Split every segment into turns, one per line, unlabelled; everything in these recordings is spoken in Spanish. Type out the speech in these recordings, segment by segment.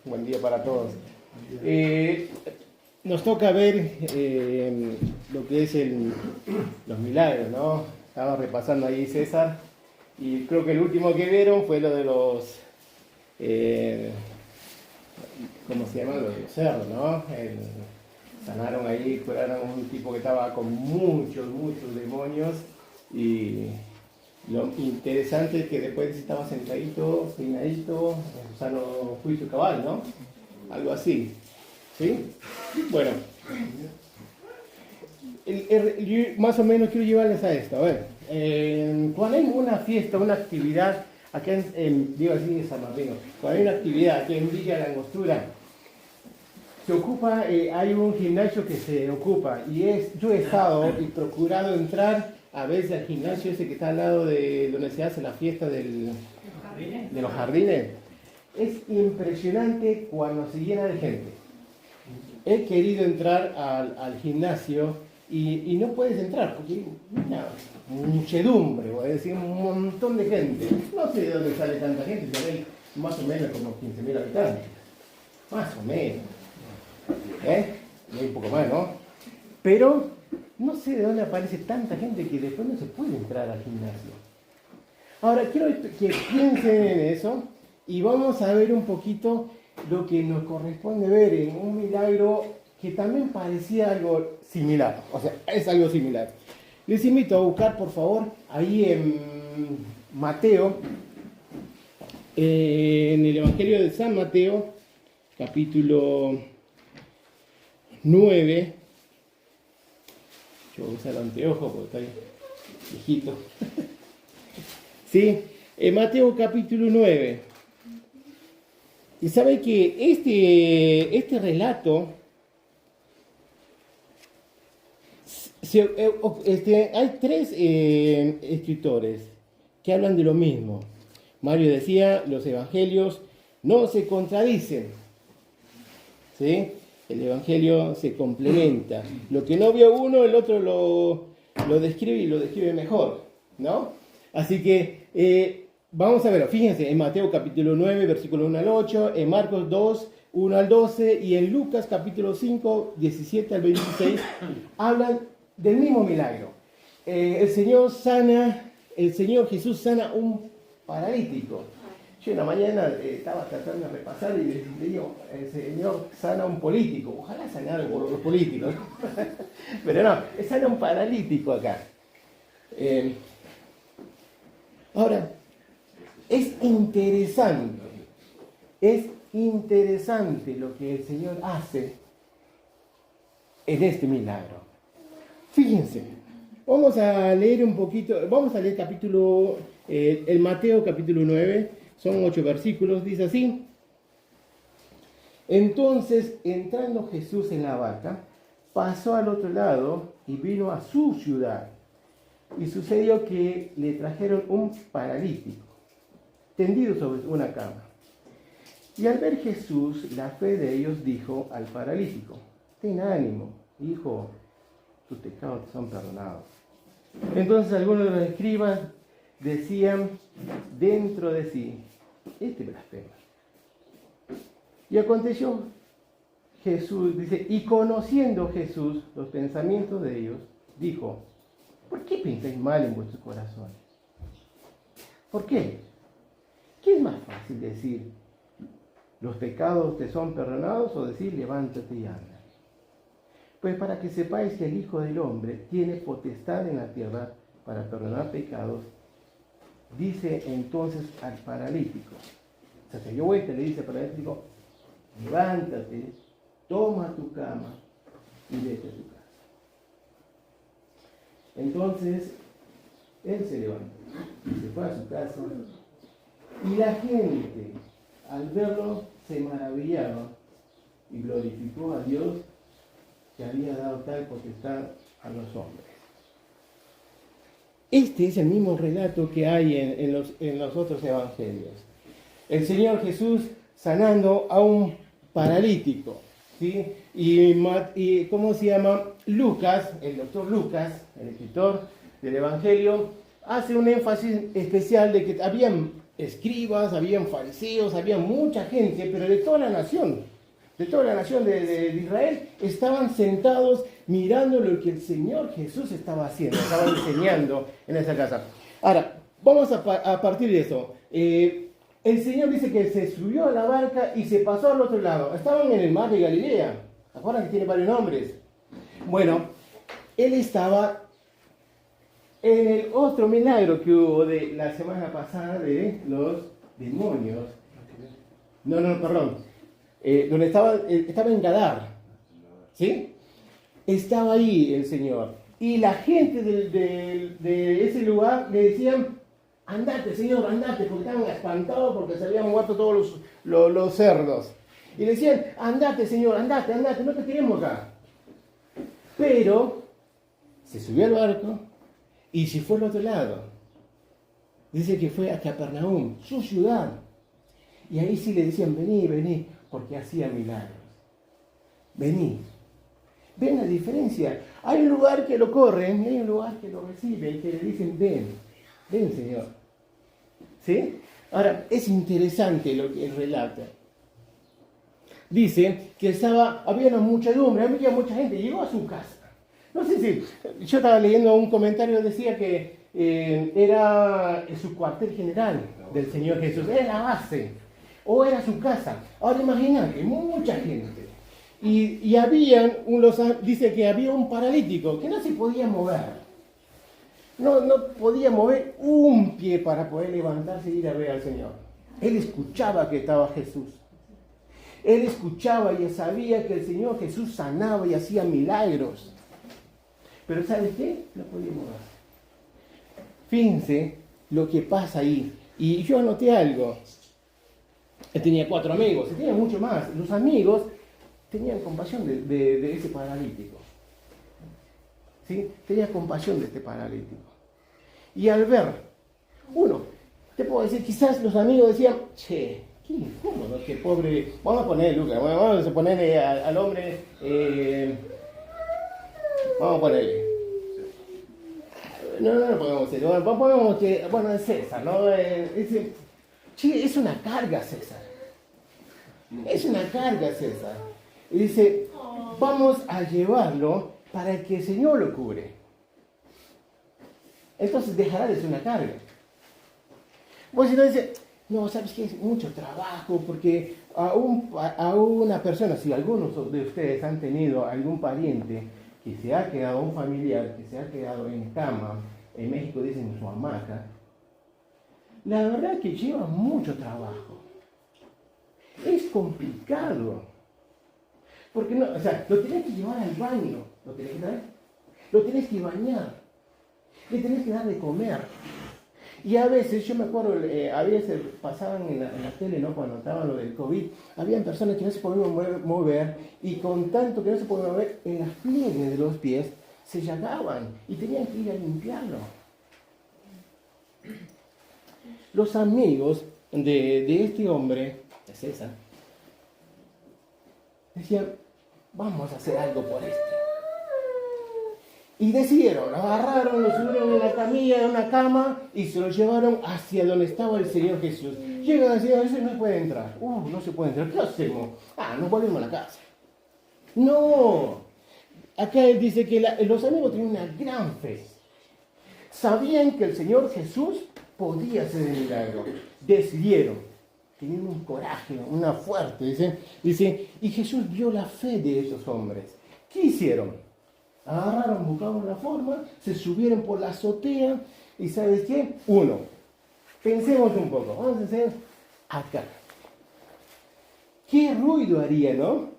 Buen día para todos. Nos toca ver lo que es los milagros, ¿no? Estaba repasando ahí César y creo que el último que vieron fue lo de los, ¿cómo se llama? Lo de los cerdos, ¿no? Sanaron ahí, curaron a un tipo que estaba con muchos demonios y lo interesante es que después estaba sentadito, peinadito, en su sano juicio cabal, ¿no? Algo así. ¿Sí? Bueno. Yo más o menos quiero llevarles a esto. A ver, cuando hay una fiesta, una actividad, acá digo así en San Martín, cuando hay una actividad aquí en Villa La Angostura, se ocupa, hay un gimnasio que se ocupa y yo he estado y procurado entrar a veces al gimnasio ese que está al lado de donde se hace la fiesta de los jardines. Es impresionante cuando se llena de gente. He querido entrar al gimnasio y no puedes entrar porque hay una muchedumbre, voy a decir, un montón de gente. No sé de dónde sale tanta gente, pero hay más o menos como 15.000 habitantes. Más o menos. Y un poco más, ¿no? Pero no sé de dónde aparece tanta gente que después no se puede entrar al gimnasio. Ahora, quiero que piensen en eso y vamos a ver un poquito lo que nos corresponde ver en un milagro que también parecía algo similar. O sea, es algo similar. Les invito a buscar, por favor, ahí en Mateo, en el Evangelio de San Mateo, capítulo 9. Yo voy a usar el anteojo porque está viejito. ¿Sí? En Mateo capítulo 9. Y sabe que este relato, hay tres escritores que hablan de lo mismo. Mario decía, los evangelios no se contradicen. ¿Sí? El evangelio se complementa. Lo que no vio uno, el otro lo describe y lo describe mejor, ¿no? Así que vamos a verlo. Fíjense, en Mateo capítulo 9, versículo 1 al 8, en Marcos 2, 1 al 12 y en Lucas capítulo 5, 17 al 26, hablan del mismo milagro. El Señor Jesús sana un paralítico. Yo en la mañana estaba tratando de repasar y le digo, el Señor sana a un político. Ojalá sanara por los políticos. Pero no, sana a un paralítico acá. Ahora, es interesante lo que el Señor hace en este milagro. Fíjense, vamos a leer un poquito, vamos a leer el Mateo capítulo 9, son 8 versículos, dice así. Entonces, entrando Jesús en la barca, pasó al otro lado y vino a su ciudad. Y sucedió que le trajeron un paralítico, tendido sobre una cama. Y al ver Jesús, la fe de ellos dijo al paralítico, ten ánimo, hijo, tus pecados te son perdonados. Entonces algunos de los escribas decían dentro de sí, este blasfema. Y aconteció, Jesús dice, y conociendo Jesús los pensamientos de ellos, dijo, ¿por qué pensáis mal en vuestros corazones? ¿Por qué? ¿Qué es más fácil decir, los pecados te son perdonados o decir, levántate y anda? Pues para que sepáis que el Hijo del Hombre tiene potestad en la tierra para perdonar pecados, dice entonces al paralítico. O sea, se dio vuelta y le dice al paralítico, levántate, toma tu cama y vete a tu casa. Entonces, él se levantó y se fue a su casa. Y la gente, al verlo, se maravillaba y glorificó a Dios que había dado tal potestad a los hombres. Este es el mismo relato que hay en los otros evangelios. El Señor Jesús sanando a un paralítico. ¿Sí? Y ¿cómo se llama? Lucas, el doctor Lucas, el escritor del Evangelio, hace un énfasis especial de que habían escribas, habían fariseos, había mucha gente, pero de toda la nación de Israel, estaban sentados mirando lo que el Señor Jesús estaba haciendo, estaba enseñando en esa casa. Ahora, vamos a partir de eso. El Señor dice que se subió a la barca y se pasó al otro lado. Estaban en el mar de Galilea. ¿Acuerdan que tiene varios nombres? Bueno, Él estaba en el otro milagro que hubo de la semana pasada de los demonios. Perdón. Donde estaba en Gadar. ¿Sí? Estaba ahí el Señor. Y la gente de ese lugar le decían: andate, Señor, andate, porque estaban espantados porque se habían muerto todos los cerdos. Y le decían: andate, Señor, andate, no te queremos acá. Pero se subió al barco y se fue al otro lado. Dice que fue a Capernaum, su ciudad. Y ahí sí le decían: vení, porque hacía milagros. Vení. ¿Ven la diferencia? Hay un lugar que lo corren y hay un lugar que lo reciben, que le dicen: ven, Señor. ¿Sí? Ahora, es interesante lo que él relata. Dice que había una muchedumbre, había mucha gente, llegó a su casa. No sé si, yo estaba leyendo un comentario, decía que era su cuartel general del Señor Jesús, era la base, o era su casa. Ahora imagínate, mucha gente. Y dice que había un paralítico que no se podía mover. No podía mover un pie para poder levantarse y ir a ver al Señor. Él escuchaba que estaba Jesús. Él escuchaba y sabía que el Señor Jesús sanaba y hacía milagros. Pero ¿sabe qué? No podía mover. Fíjense lo que pasa ahí. Y yo anoté algo. Él tenía 4 amigos, tenía mucho más. Los amigos tenían compasión de ese paralítico. ¿Sí? Tenía compasión de este paralítico. Y al ver, te puedo decir, quizás los amigos decían: che, qué incómodo, qué pobre. Vamos a poner, Lucas, vamos a ponerle al hombre, vamos a ponerle. No podemos decir, vamos que, es César, ¿no? Dice: che, es una carga, César. Es una carga, César. Y dice: vamos a llevarlo para que el Señor lo cure. Entonces dejará de ser una carga. Pues si no dice: no, ¿sabes qué? Es mucho trabajo, porque a una persona, si algunos de ustedes han tenido algún pariente que se ha quedado, un familiar que se ha quedado en cama, en México dicen su hamaca, la verdad es que lleva mucho trabajo. Es complicado. Porque no, lo tenés que llevar al baño, lo tenés que bañar, le tenés que dar de comer. Y a veces, yo me acuerdo, a veces pasaban en la tele, ¿no? Cuando estaba lo del COVID, habían personas que no se podían mover, y con tanto que no se podían mover, en las pliegues de los pies se llagaban y tenían que ir a limpiarlo. Los amigos de este hombre, de César, decían: vamos a hacer algo por este. Y decidieron, lo agarraron, lo subieron en la camilla, en una cama, y se lo llevaron hacia donde estaba el Señor Jesús. Llegan al Señor Jesús: no puede entrar. No se puede entrar. ¿Qué hacemos? Nos volvemos a la casa. No. Acá él dice que los amigos tenían una gran fe. Sabían que el Señor Jesús podía hacer el milagro. Decidieron. Tenían un coraje, una fuerte. Dice, y Jesús vio la fe de esos hombres. ¿Qué hicieron? Agarraron, buscaron la forma, se subieron por la azotea, y ¿sabes qué? Pensemos un poco, vamos a hacer acá. ¿Qué ruido haría, no?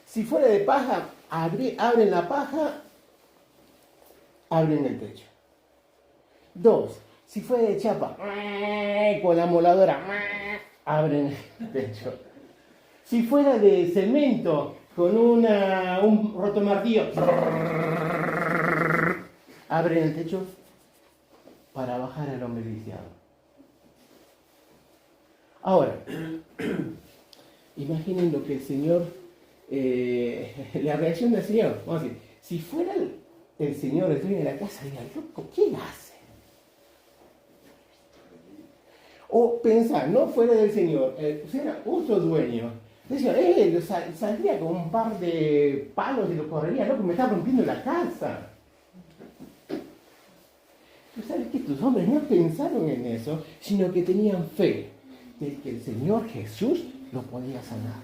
Si fuera de paja, abren la paja, abren el techo. 2, si fuera de chapa, con la moladora, abren el techo. Si fuera de cemento, con un rotomartillo, abren el techo para bajar al hombre lisiado. Ahora, imaginen lo que el Señor, la reacción del Señor. Vamos a decir, si fuera el Señor, el dueño de la casa, diría: loco, ¿qué hace? pensar, no fuera del Señor, era otro dueño. Decía, saldría con un par de palos y lo correría, loco, me está rompiendo la casa. Tú sabes que estos hombres no pensaron en eso, sino que tenían fe de que el Señor Jesús lo podía sanar.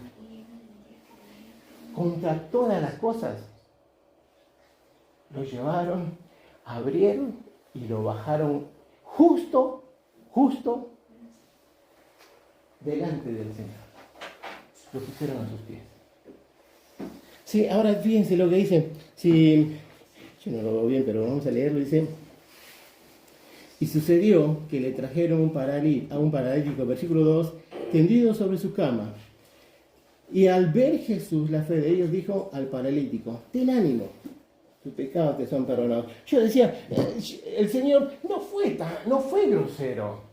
Contra todas las cosas, lo llevaron, abrieron y lo bajaron justo delante del Señor. Lo pusieron a sus pies. Sí, ahora fíjense lo que dice. Si, yo no lo veo bien, pero vamos a leerlo. Dice: y sucedió que le trajeron a un paralítico, versículo 2, tendido sobre su cama. Y al ver Jesús la fe de ellos, dijo al paralítico: ten ánimo, tus pecados te son perdonados. Yo decía, el Señor no fue grosero.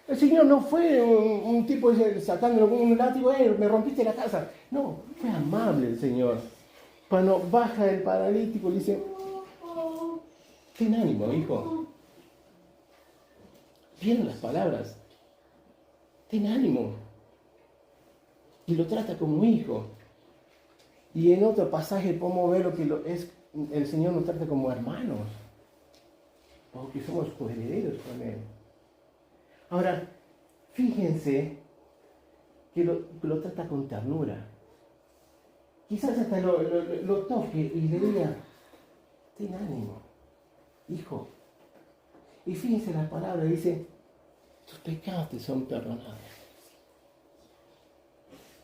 El Señor no fue un tipo sacándolo con un látigo, me rompiste la casa. No, fue amable el Señor. Cuando baja el paralítico, le dice: ten ánimo, hijo. ¿Vieron las palabras? Ten ánimo. Y lo trata como hijo. Y en otro pasaje podemos ver lo que el Señor nos trata como hermanos, porque somos coherederos con Él. Ahora, fíjense que lo trata con ternura. Quizás hasta lo toque y le diga: ten ánimo, hijo. Y fíjense la palabra, dice: tus pecados te son perdonados.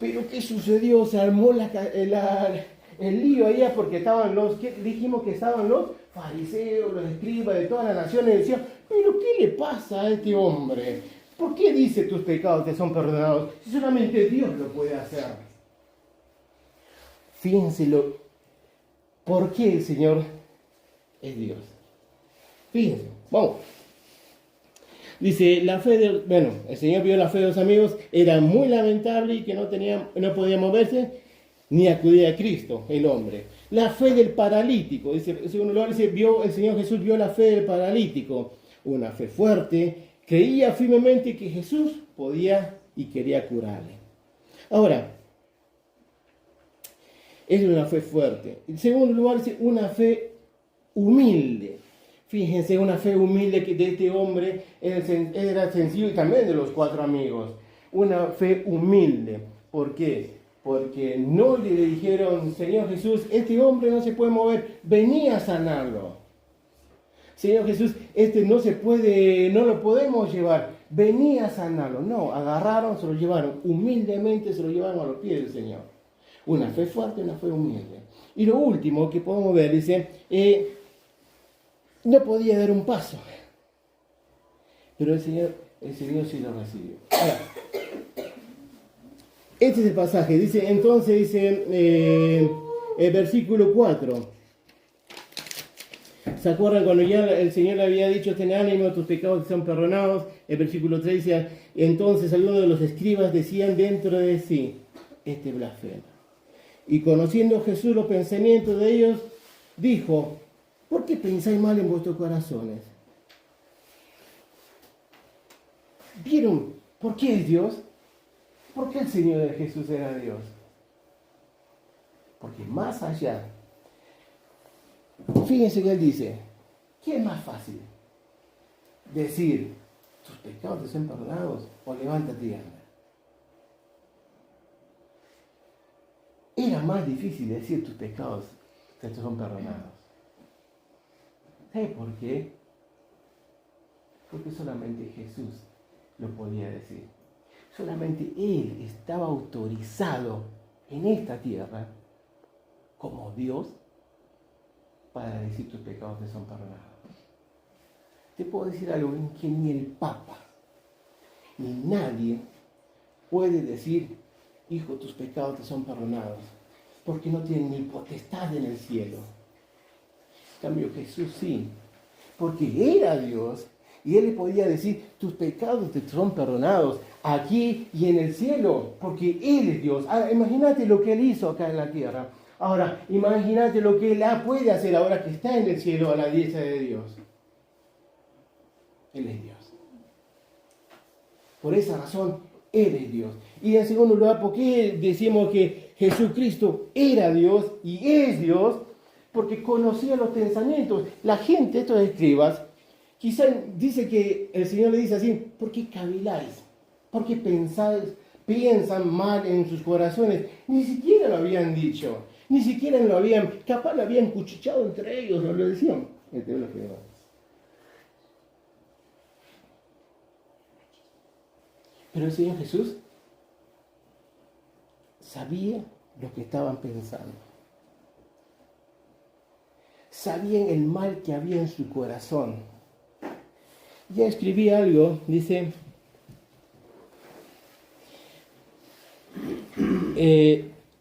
Pero ¿qué sucedió? Se armó el lío allá porque dijimos que estaban los fariseos, los escribas de todas las naciones, y decían: ¿pero qué le pasa a este hombre? ¿Por qué dice tus pecados te son perdonados? Si solamente Dios lo puede hacer. Fíjense ¿por qué el Señor es Dios? Fíjense, vamos. Dice, el Señor vio la fe de los amigos, era muy lamentable y que no podía moverse ni acudir a Cristo, el hombre. La fe del paralítico, dice, en segundo lugar, el Señor Jesús vio la fe del paralítico, una fe fuerte, creía firmemente que Jesús podía y quería curarle. Ahora, es una fe fuerte. En segundo lugar, dice una fe humilde. Fíjense, una fe humilde que de este hombre era sencillo, y también de los 4 amigos. Una fe humilde. ¿Por qué? Porque no le dijeron: Señor Jesús, este hombre no se puede mover, vení a sanarlo. Señor Jesús, no lo podemos llevar, vení a sanarlo. No, agarraron, se lo llevaron, humildemente se lo llevaron a los pies del Señor. Una fe fuerte, una fe humilde. Y lo último que podemos ver, dice, no podía dar un paso, pero el Señor sí lo recibió. Ahora, este es el pasaje, dice el versículo 4. ¿Se acuerdan cuando ya el Señor le había dicho: ten ánimo, tus pecados son perdonados? El versículo 3 dice: entonces algunos de los escribas decían dentro de sí: este blasfema. Y conociendo Jesús los pensamientos de ellos, dijo: ¿por qué pensáis mal en vuestros corazones? ¿Vieron por qué es Dios? ¿Por qué el Señor Jesús era Dios? Porque más allá, fíjense que Él dice: ¿qué es más fácil? Decir: tus pecados te son perdonados, o levántate y anda. Era más difícil decir: tus pecados te son perdonados. ¿Sabe por qué? Porque solamente Jesús lo podía decir. Solamente Él estaba autorizado en esta tierra como Dios para decir: tus pecados te son perdonados. Te puedo decir algo que ni el Papa ni nadie puede decir: hijo, tus pecados te son perdonados, porque no tienen ni potestad en el cielo. En cambio, Jesús sí, porque era Dios, y Él le podía decir: tus pecados te son perdonados aquí y en el cielo, porque Él es Dios. Ahora, imagínate lo que Él hizo acá en la tierra. Ahora, imagínate lo que Él puede hacer ahora que está en el cielo a la diestra de Dios. Él es Dios. Por esa razón, eres Dios. Y en segundo lugar, ¿por qué decimos que Jesucristo era Dios y es Dios? Porque conocía los pensamientos. La gente, estos escribas, quizá dice que el Señor le dice así: ¿por qué caviláis? ¿Por qué piensan mal en sus corazones? Ni siquiera lo habían dicho, ni siquiera capaz lo habían cuchicheado entre ellos, no lo decían. Pero el Señor Jesús sabía lo que estaban pensando. Sabían el mal que había en su corazón. Ya escribí algo, dice,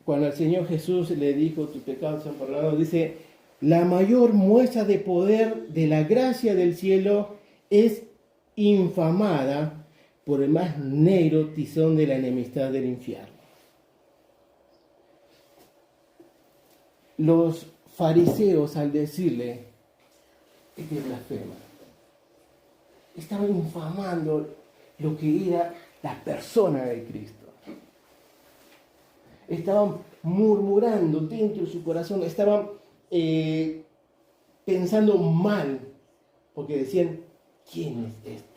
cuando el Señor Jesús le dijo: tus pecados son perdonados, dice: la mayor muestra de poder de la gracia del cielo es infamada por el más negro tizón de la enemistad del infierno. Los fariseos, al decirle: este blasfema, estaban infamando lo que era la persona de Cristo. Estaban murmurando dentro de su corazón, estaban pensando mal, porque decían: ¿quién es este?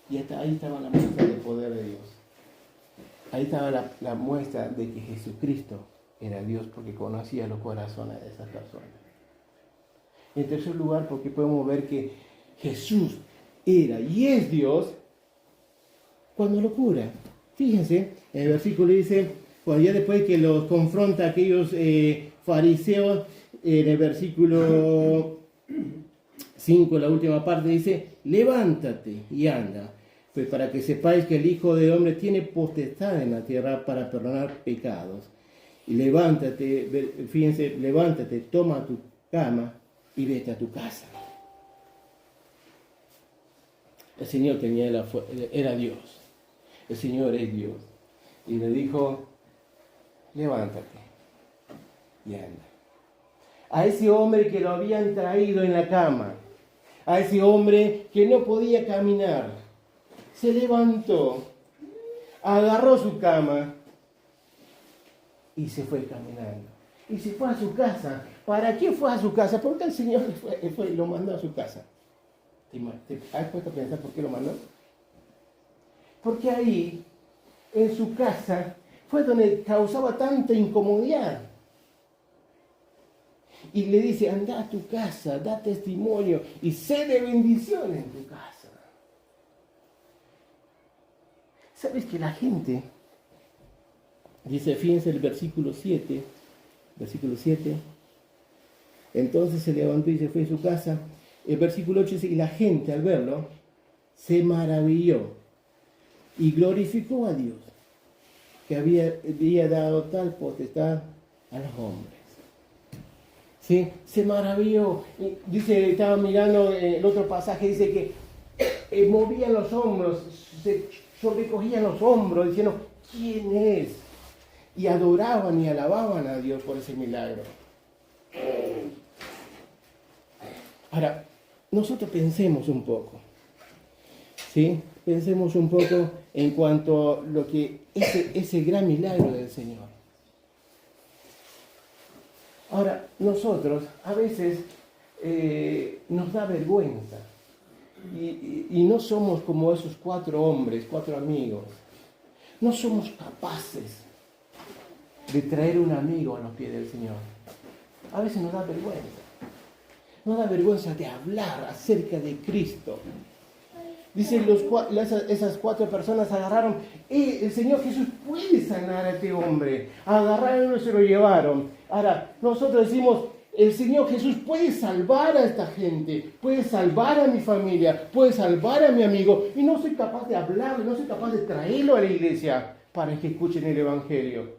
Y hasta ahí estaba la muestra del poder de Dios. Ahí estaba la muestra de que Jesucristo era Dios, porque conocía los corazones de esas personas. En tercer lugar, porque podemos ver que Jesús era y es Dios cuando lo cura. Fíjense, en el versículo dice, cuando ya después que los confronta a aquellos fariseos, en el versículo 5, la última parte, dice: levántate y anda, pues para que sepáis que el Hijo del Hombre tiene potestad en la tierra para perdonar pecados. Y levántate, fíjense, levántate, toma tu cama y vete a tu casa. El Señor era Dios. El Señor es Dios. Y le dijo: levántate y anda. A ese hombre que lo habían traído en la cama, a ese hombre que no podía caminar, se levantó, agarró su cama y se fue caminando. Y se fue a su casa. ¿Para qué fue a su casa? Porque el Señor lo mandó a su casa. ¿Te has puesto a pensar por qué lo mandó? Porque ahí, en su casa, fue donde causaba tanta incomodidad. Y le dice: anda a tu casa, da testimonio y sé de bendición en tu casa. ¿Sabes que la gente, dice, fíjense el versículo 7, entonces se levantó y se fue a su casa. El versículo 8 dice: y la gente, al verlo, se maravilló y glorificó a Dios, que había dado tal potestad a los hombres. ¿Sí? Se maravilló. Dice, estaba mirando el otro pasaje, dice que movían los hombros, se sobrecogían los hombros, diciendo: ¿quién es? Y adoraban y alababan a Dios por ese milagro. Ahora, nosotros pensemos un poco, ¿sí? Pensemos un poco en cuanto a lo que ese gran milagro del Señor. Ahora, nosotros a veces nos da vergüenza y no somos como esos 4 hombres, 4 amigos. No somos capaces de traer un amigo a los pies del Señor. A veces nos da vergüenza. Nos da vergüenza de hablar acerca de Cristo. Dicen esas 4 personas agarraron: el Señor Jesús puede sanar a este hombre. Agarraron y se lo llevaron. Ahora, nosotros decimos: el Señor Jesús puede salvar a esta gente, puede salvar a mi familia, puede salvar a mi amigo, y no soy capaz de hablarle, no soy capaz de traerlo a la iglesia para que escuchen el Evangelio.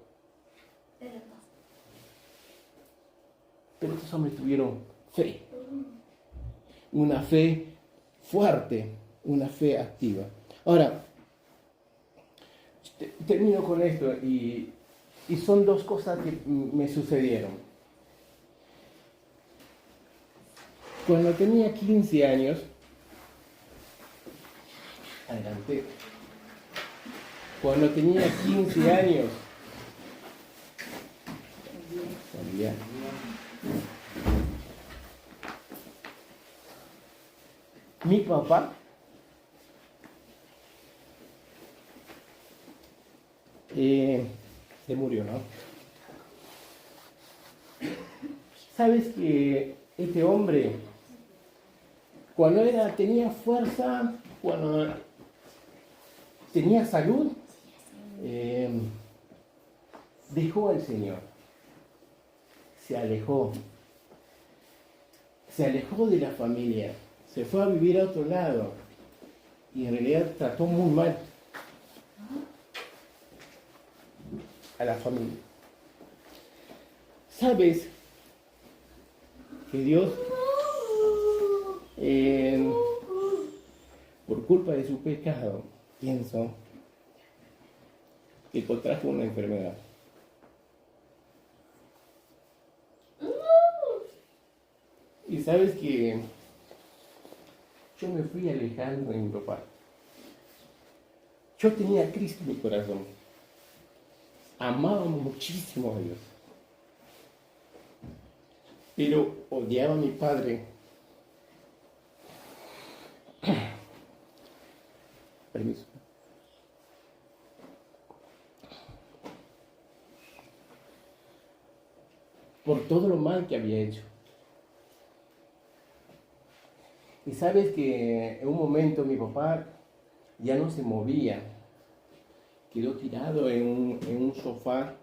Pero estos hombres tuvieron fe, una fe fuerte, una fe activa. Ahora, termino con esto y son 2 cosas que me sucedieron. Cuando tenía 15 años, Adelante. Cuando tenía 15 años, sabía, mi papá se murió, ¿no? ¿Sabes que este hombre, cuando tenía fuerza, cuando tenía salud, dejó al Señor, se alejó de la familia, se fue a vivir a otro lado y en realidad trató muy mal a la familia. ¿Sabes que Dios, por culpa de su pecado, pienso que contrajo una enfermedad? Y sabes que yo me fui alejando de mi papá. Yo tenía a Cristo en mi corazón. Amábamos muchísimo a Dios. Pero odiaba a mi padre. Permiso. Por todo lo mal que había hecho. Y sabes que en un momento mi papá ya no se movía, quedó tirado en un sofá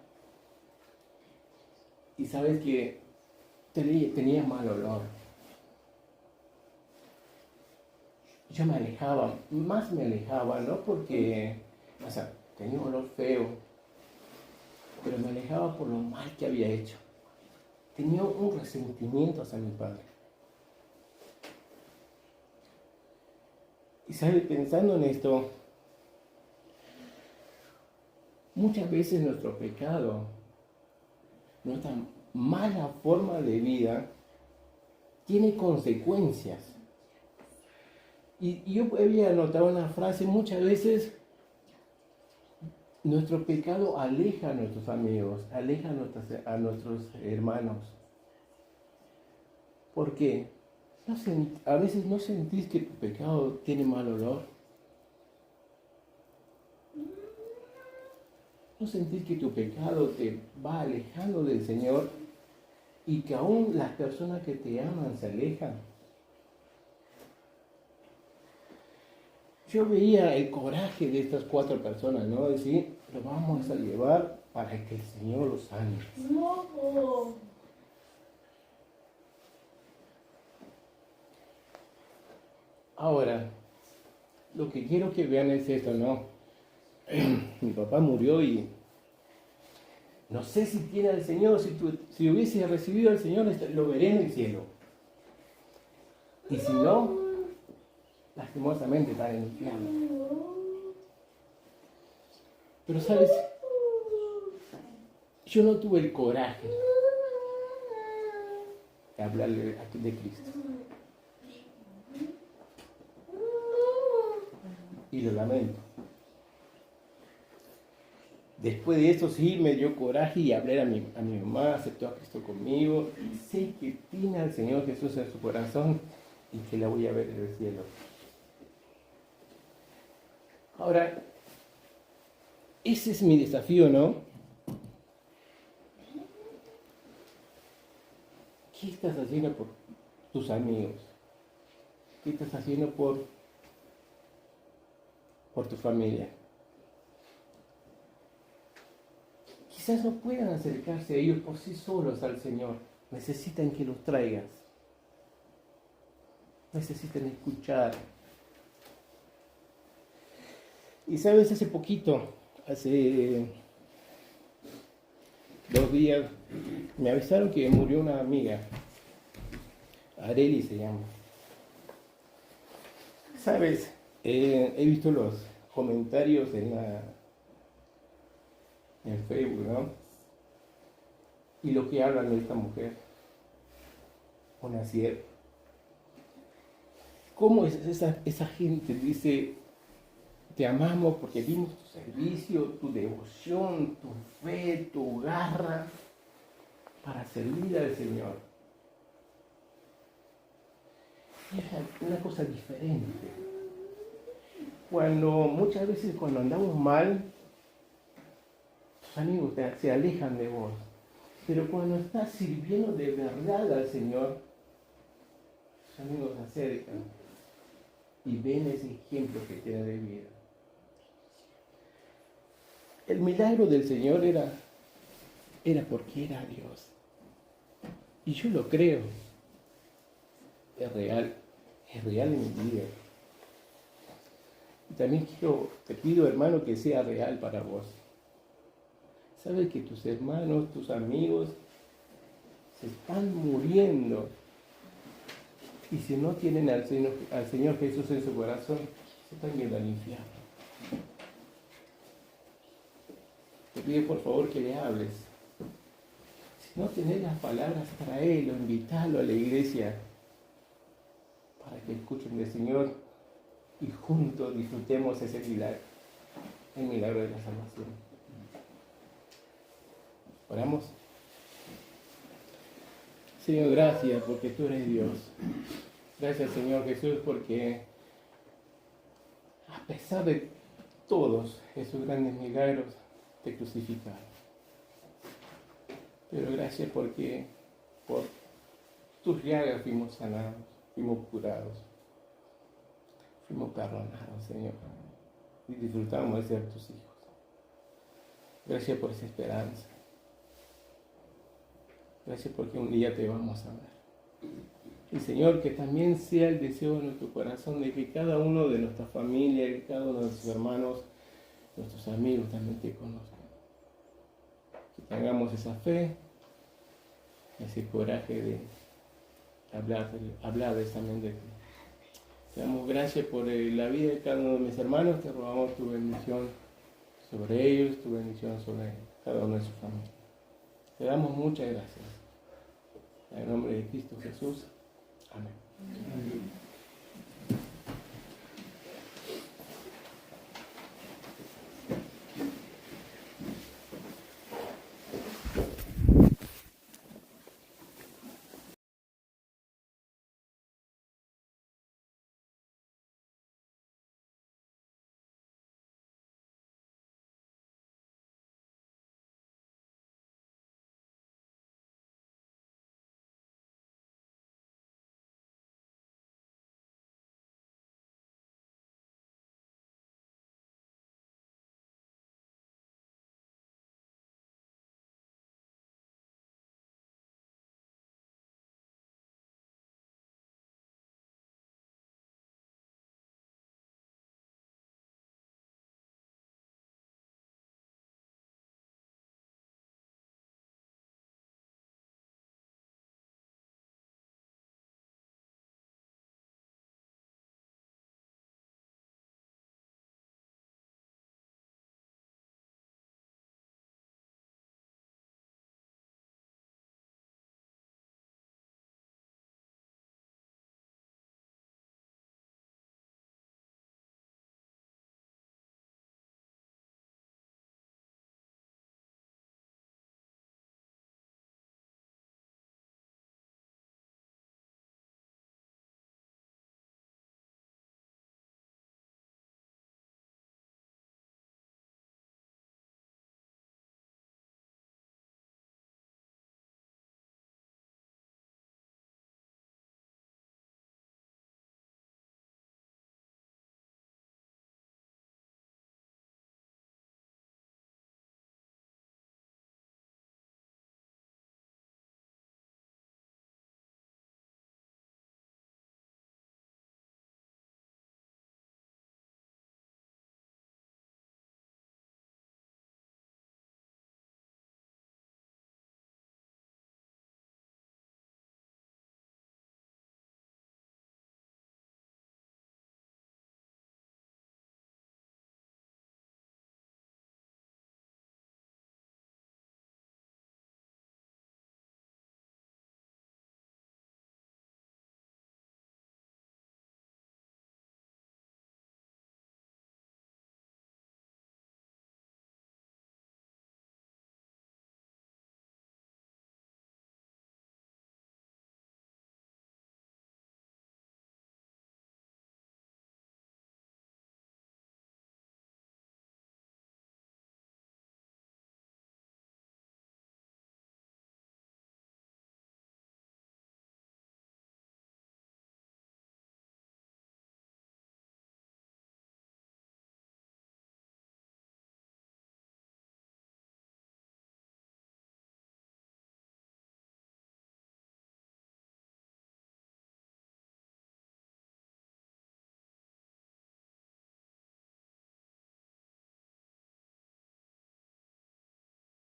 y sabes que tenía mal olor. Yo me alejaba, más me alejaba, no porque, tenía un olor feo, pero me alejaba por lo mal que había hecho. Tenía un resentimiento hacia mi padre. Y sabes, pensando en esto, muchas veces nuestro pecado, nuestra mala forma de vida, tiene consecuencias. Y yo había notado una frase: muchas veces nuestro pecado aleja a nuestros amigos, aleja a nuestros hermanos. ¿Por qué? A veces no sentís que tu pecado tiene mal olor. ¿No sentís que tu pecado te va alejando del Señor y que aún las personas que te aman se alejan? Yo veía el coraje de estas 4 personas, ¿no? Decir, lo vamos a llevar para que el Señor los sane. No. Ahora, lo que quiero que vean es esto, ¿no? Mi papá murió y no sé si tiene al Señor. Si hubiese recibido al Señor, lo veré en el cielo. Y si no, lastimosamente está en el infierno. Pero sabes, yo no tuve el coraje de hablarle de Cristo. Y lo lamento. Después de eso sí me dio coraje y hablé a mi mamá, aceptó a Cristo conmigo. Y sé que tiene al Señor Jesús en su corazón y que la voy a ver en el cielo. Ahora, ese es mi desafío, ¿no? ¿Qué estás haciendo por tus amigos? ¿Qué estás haciendo por tu familia? Quizás no puedan acercarse a ellos por sí solos al Señor. Necesitan que los traigas. Necesitan escuchar. Y sabes, hace 2 días, me avisaron que murió una amiga. Areli se llama. Sabes, he visto los comentarios en Facebook, ¿no? Y lo que hablan de esta mujer, una sierva. ¿Cómo es esa gente dice, te amamos porque vimos tu servicio, tu devoción, tu fe, tu garra para servir al Señor. Y es una cosa diferente. Muchas veces cuando andamos mal, tus amigos se alejan de vos. Pero cuando estás sirviendo de verdad al Señor, tus amigos se acercan y ven ese ejemplo que tiene de vida. El milagro del Señor era porque era Dios. Y yo lo creo. Es real en mi vida. Y también te pido, hermano, que sea real para vos. Sabes que tus hermanos, tus amigos, se están muriendo. Y si no tienen al Señor Jesús en su corazón, se están yendo al infierno. Te pido por favor que le hables. Si no tenés las palabras, traelo, invítalo a la iglesia para que escuchen del Señor y juntos disfrutemos ese milagro, el milagro de la salvación. Oramos. Señor, gracias porque tú eres Dios. Gracias, Señor Jesús, porque a pesar de todos esos grandes milagros, te crucificaron. Pero gracias porque por tus llagas fuimos sanados, fuimos curados, fuimos perdonados, Señor, y disfrutamos de ser tus hijos. Gracias por esa esperanza. Gracias porque un día te vamos a ver. Y Señor, que también sea el deseo de nuestro corazón de que cada uno de nuestra familia, que cada uno de nuestros hermanos, nuestros amigos también te conozcan. Que tengamos esa fe, ese coraje de hablarles también de ti. Te damos gracias por la vida de cada uno de mis hermanos, te rogamos tu bendición sobre ellos, tu bendición sobre cada uno de sus familias. Te damos muchas gracias. En el nombre de Cristo Jesús. Amén. Amén.